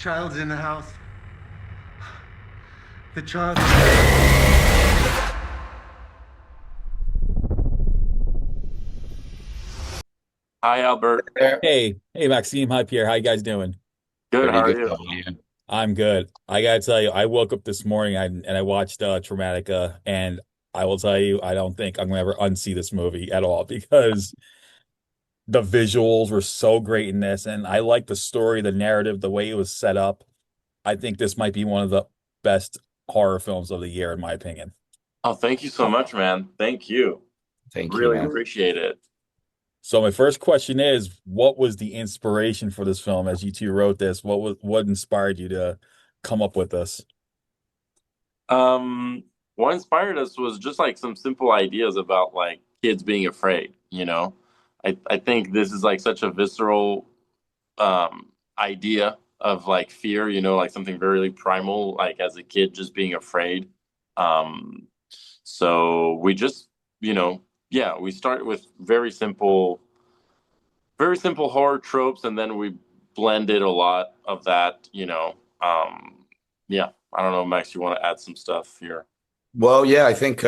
child's in the house. The child. Hi, Albert. There. Hey, Maxime. Hi, Pierre. How you guys doing? Good. How Pretty are good. you? How are you? I'm good. I gotta tell you, I woke up this morning and I watched Traumatica, and I will tell you, I don't think I'm gonna ever unsee this movie at all because the visuals were so great in this, and I like the story, the narrative, the way it was set up. I think this might be one of the best horror films of the year, in my opinion. Oh, thank you so much, man. Thank you. Thank you, Really man. appreciate it. So my first question is, what was the inspiration for this film as you two wrote this? What inspired you to come up with this? Um, what inspired us was just like some simple ideas about like kids being afraid, you know. I think this is like such a visceral idea of like fear, like something very primal, like as a kid just being afraid. Um, so we just, yeah, we start with very simple horror tropes, and then we blended a lot of that. Yeah, I don't know, Max, you want to add some stuff here? Well, yeah, I think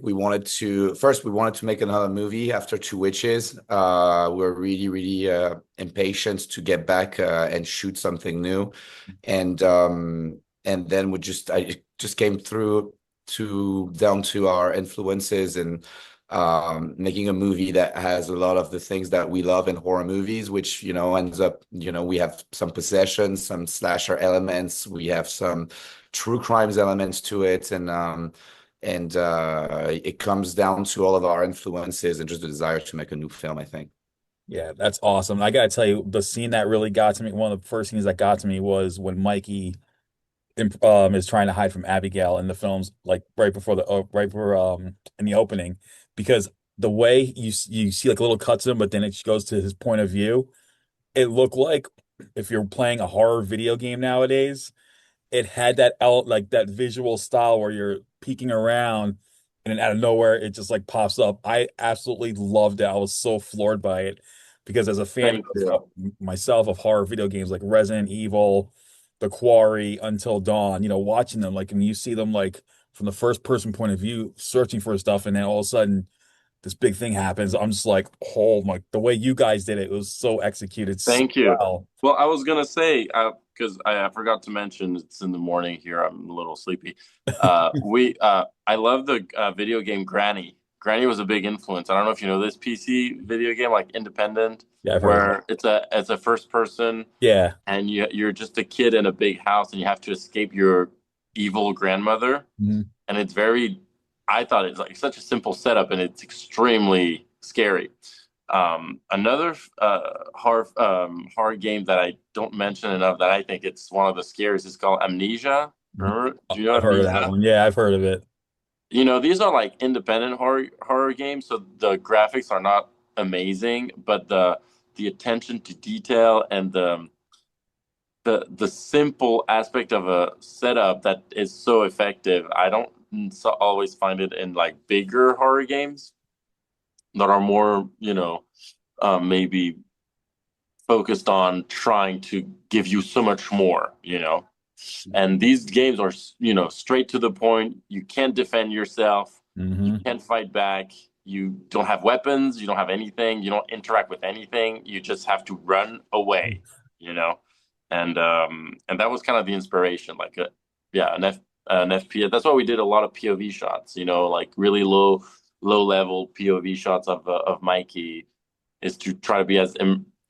we wanted to make another movie after Two Witches. We're really impatient to get back and shoot something new, and then I just came through to down to our influences and making a movie that has a lot of the things that we love in horror movies, which ends up, we have some possession, some slasher elements, we have some true crimes elements to it, and it comes down to all of our influences and just the desire to make a new film, I think. Yeah, that's awesome. I gotta tell you, the scene that really got to me, one of the first scenes that got to me was when Mikey is trying to hide from Abigail in the films, like right before in the opening, because the way you see like a little cutscene, but then it goes to his point of view. It looked like if you're playing a horror video game nowadays, it had like that visual style where you're peeking around and then out of nowhere it just like pops up. I absolutely loved it. I was so floored by it because as a fan Thank you. myself of horror video games like Resident Evil, The Quarry, Until Dawn, watching them like and you see them like from the first person point of view searching for stuff and then all of a sudden this big thing happens. I'm just like, oh my, the way you guys did it, was so executed so Thank you. well. Well, I was gonna say, because I forgot to mention, it's in the morning here. I'm a little sleepy. I love the video game Granny. Granny was a big influence. I don't know if you know this PC video game, like independent, Yeah, I've heard of it. where it's a first person, Yeah. and you're just a kid in a big house, and you have to escape your evil grandmother. Mhm. And I thought it's like such a simple setup, and it's extremely scary. Another horror game that I don't mention enough that I think it's one of the scariest is called Amnesia. Remember? Do you know I've heard of that Amnesia? one. Yeah, I've heard of it. These are like independent horror games, so the graphics are not amazing, but the attention to detail and the simple aspect of a setup that is so effective. I don't always find it in like bigger horror games that are more, maybe focused on trying to give you so much more. And these games are, straight to the point. You can't defend yourself. You Hmm. can't fight back. You don't have weapons. You don't have anything. You don't interact with anything. You just have to run away, you know? And that was kind of the inspiration, like yeah, an FPS. That's why we did a lot of POV shots, like really low level POV shots of Mikey, is to try to be as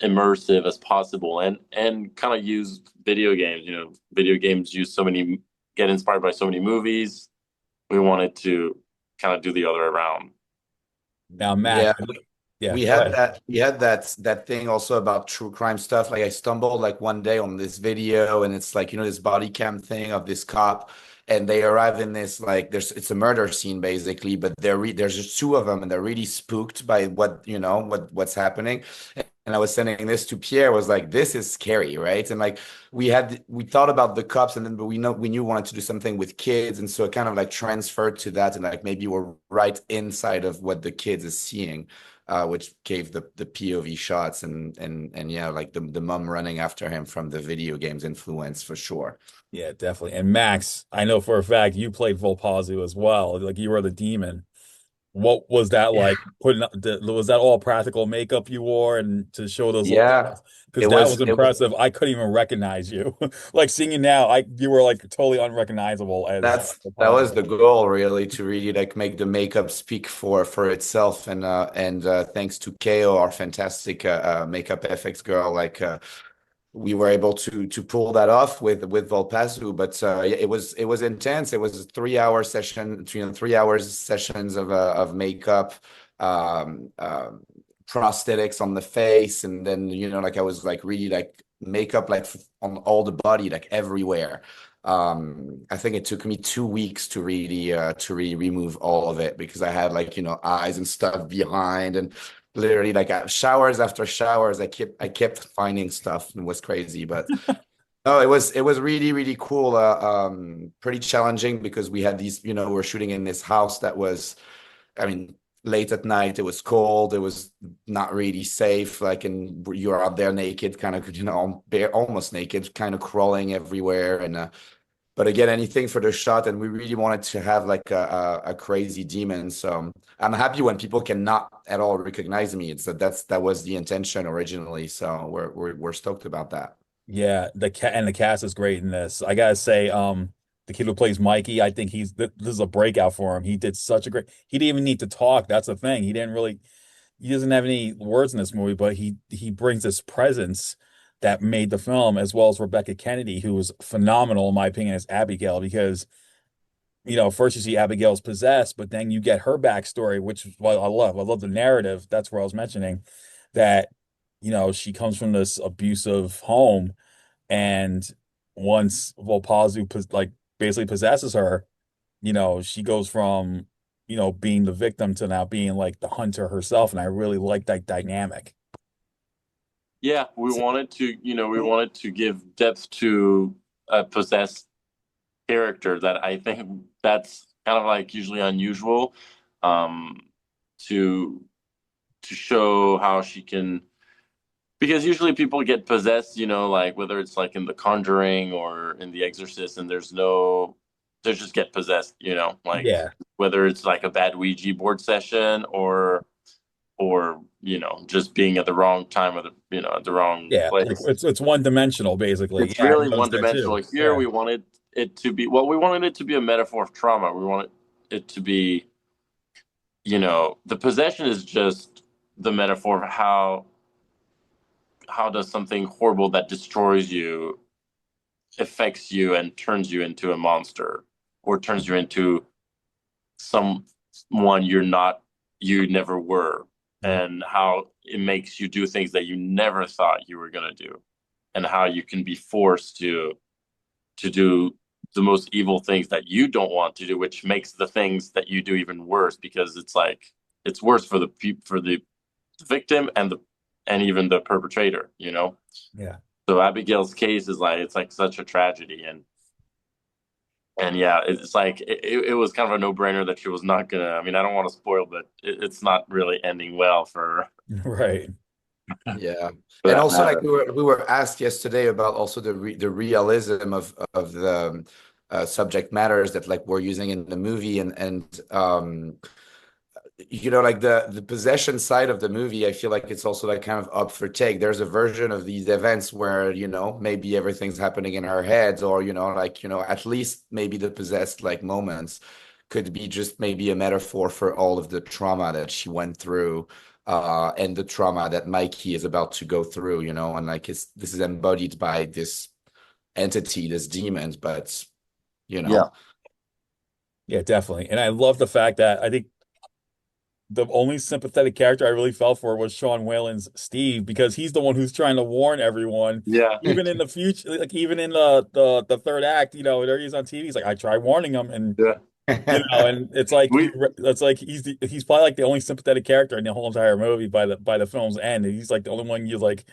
immersive as possible, and kind of use video games. Video games get inspired by so many movies. We wanted to kind of do the other around. Now, Max, Yeah, yeah, we go had ahead. that thing also about true crime stuff. Like I stumbled like one day on this video, and it's like, this body cam thing of this cop, and they arrive in this, like, it's a murder scene basically, but there's just two of them, and they're really spooked by what's happening. And I was sending this to Pierre, was like, this is scary, right? And like we thought about the cops, and then but we knew we wanted to do something with kids, and so it kind of like transferred to that, and like maybe we're right inside of what the kids is seeing. which gave the POV shots and yeah, like the mom running after him from the video games influence for sure. Yeah, definitely. And Max, I know for a fact you played Volpazu as well. Like you were the demon. What was that like? Was that all practical makeup you wore and to show those little Yeah, shots? Because it that was was it was impressive. I couldn't even recognize you. Like seeing you now, you were like totally unrecognizable as that was Volpazu. the goal really, to really like make the makeup speak for itself, and thanks to KO, our fantastic makeup effects girl, like we were able to pull that off with Volpazu. But yeah, it was intense. It was a 3 hour session, 3 hours sessions of makeup, um, um, prosthetics on the face, and then like I was like really like makeup like on all the body, like everywhere. I think it took me 2 weeks to really remove all of it, because I had like eyes and stuff behind, and literally like showers after showers, I kept finding stuff, and it was crazy. But no, it was really really cool. Pretty challenging, because we had these, we're shooting in this house that was, I mean, late at night. It was cold. It was not really safe. Like, and you're out there naked, kind of, almost naked, kind of crawling everywhere. And but again, anything for the shot, and we really wanted to have like a crazy demon. So I'm happy when people cannot at all recognize me. That was the intention originally. So we're stoked about that. Yeah, the cast is great in this. I gotta say, the kid who plays Mikey, I think this is a breakout for him. He did such a great. He didn't even need to talk. That's the thing. He doesn't have any words in this movie, but he brings this presence that made the film, as well as Rebekah Kennedy, who was phenomenal in my opinion as Abigail, because first you see Abigail's possessed, but then you get her backstory, which is what I love. I love the narrative. That's where I was mentioning that, she comes from this abusive home, and once Volpazu like basically possesses her, she goes from, being the victim to now being like the hunter herself. And I really like that dynamic. Yeah, we wanted to give depth to a possessed character that I think that's kind of like usually unusual, um, to show how she can, because usually people get possessed, like whether it's like in The Conjuring or in The Exorcist, and they just get possessed, like Yeah. whether it's like a bad Ouija board session or just being at the wrong time, or at the wrong Yeah. Like place. it's one dimensional basically. It's Yeah, really he does one that dimensional. too. Here Yeah. we wanted it to be, well, we wanted it to be a metaphor of trauma. We wanted it to be, the possession is just the metaphor of how does something horrible that destroys you affects you and turns you into a monster, or turns you into someone you never were, Mhm. and how it makes you do things that you never thought you were going to do, and how you can be forced to do the most evil things that you don't want to do, which makes the things that you do even worse, because it's like it's worse for the victim and even the perpetrator. Yeah. So Abigail's case is like, it's like such a tragedy, and yeah, it's like it was kind of a no-brainer that she was not gonna. I mean, I don't want to spoil, but it's not really ending well for Right. Yeah. And that also, like, matter. we were asked yesterday about also the realism of the subject matters that like we're using in the movie, and like the possession side of the movie. I feel like it's also like kind of up for take. There's a version of these events where maybe everything's happening in our heads, or like at least maybe the possessed like moments could be just maybe a metaphor for all of the trauma that she went through, and the trauma that Mikey is about to go through, and like this is embodied by this entity, this demon. But you Yeah, know Yeah, definitely. And I love the fact that I think the only sympathetic character I really felt for was Sean Whalen's Steve, because he's the one who's trying to warn everyone, yeah. even in the future, like even in the third act, there he is on TV. He's like, I tried warning him, and Yeah. and it's like We it's like he's probably like the only sympathetic character in the whole entire movie by the film's end. He's like the only one you like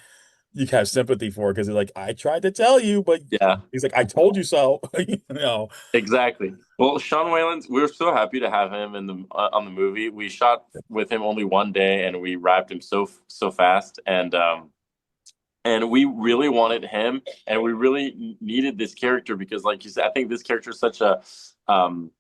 you have sympathy for because like, I tried to tell you, but Yeah, he's like, I told you so. You know, exactly. Well, Sean Whalen's, we were so happy to have him in the on the movie. We shot with him only one day, and we wrapped him so fast, and we really wanted him, and we really needed this character because, like you said, I think this character is such a um,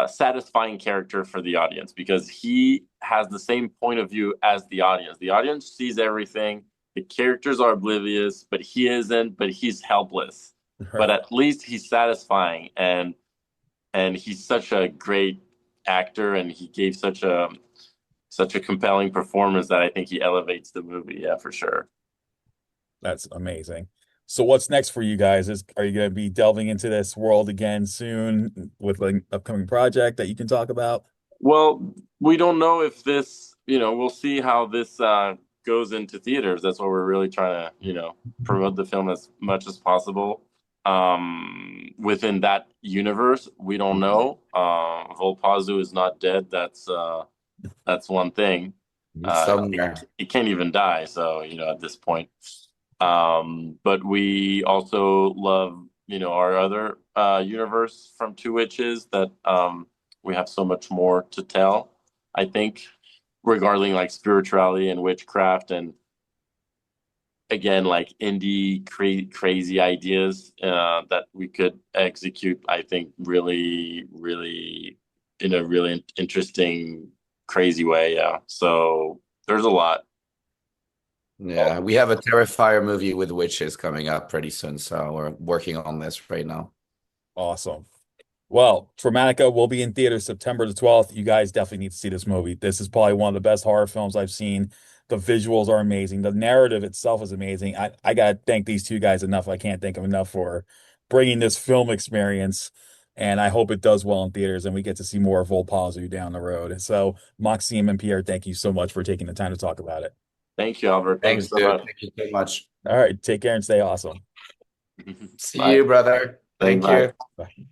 satisfying character for the audience because he has the same point of view as the audience. The audience sees everything. The characters are oblivious, but he isn't. But he's helpless. But right. at least he's satisfying, and he's such a great actor, and he gave such a compelling performance that I think he elevates the movie. Yeah, for sure. That's amazing. So what's next for you guys? Are you going to be delving into this world again soon with an upcoming project that you can talk about? Well, we don't know if this, we'll see how this goes into theaters. That's what we're really trying to, promote the film as much as possible. Within that universe, we don't know. Volpazu is not dead. That's one thing. He's somewhere. He can't even die. So, at this point. But we also love, our other universe from Two Witches that we have so much more to tell, I think, regarding like spirituality and witchcraft and again like indie crazy ideas that we could execute, I think, really, really in a really interesting, crazy way. Yeah. So there's a lot. Yeah, we have a Terrifier movie with witches coming up pretty soon, so we're working on this right now. Awesome. Well, Traumatica will be in theaters September the 12th. You guys definitely need to see this movie. This is probably one of the best horror films I've seen. The visuals are amazing. The narrative itself is amazing. I gotta thank these two guys enough. I can't thank them enough for bringing this film experience. And I hope it does well in theaters and we get to see more of Volpazu down the road. So, Maxime and Pierre, thank you so much for taking the time to talk about it. Thank you, Albert. Thank you Thanks, so dude. much. Thank you so much. All right, take care and stay awesome. See Bye. you, brother. Thank Bye. you. Bye.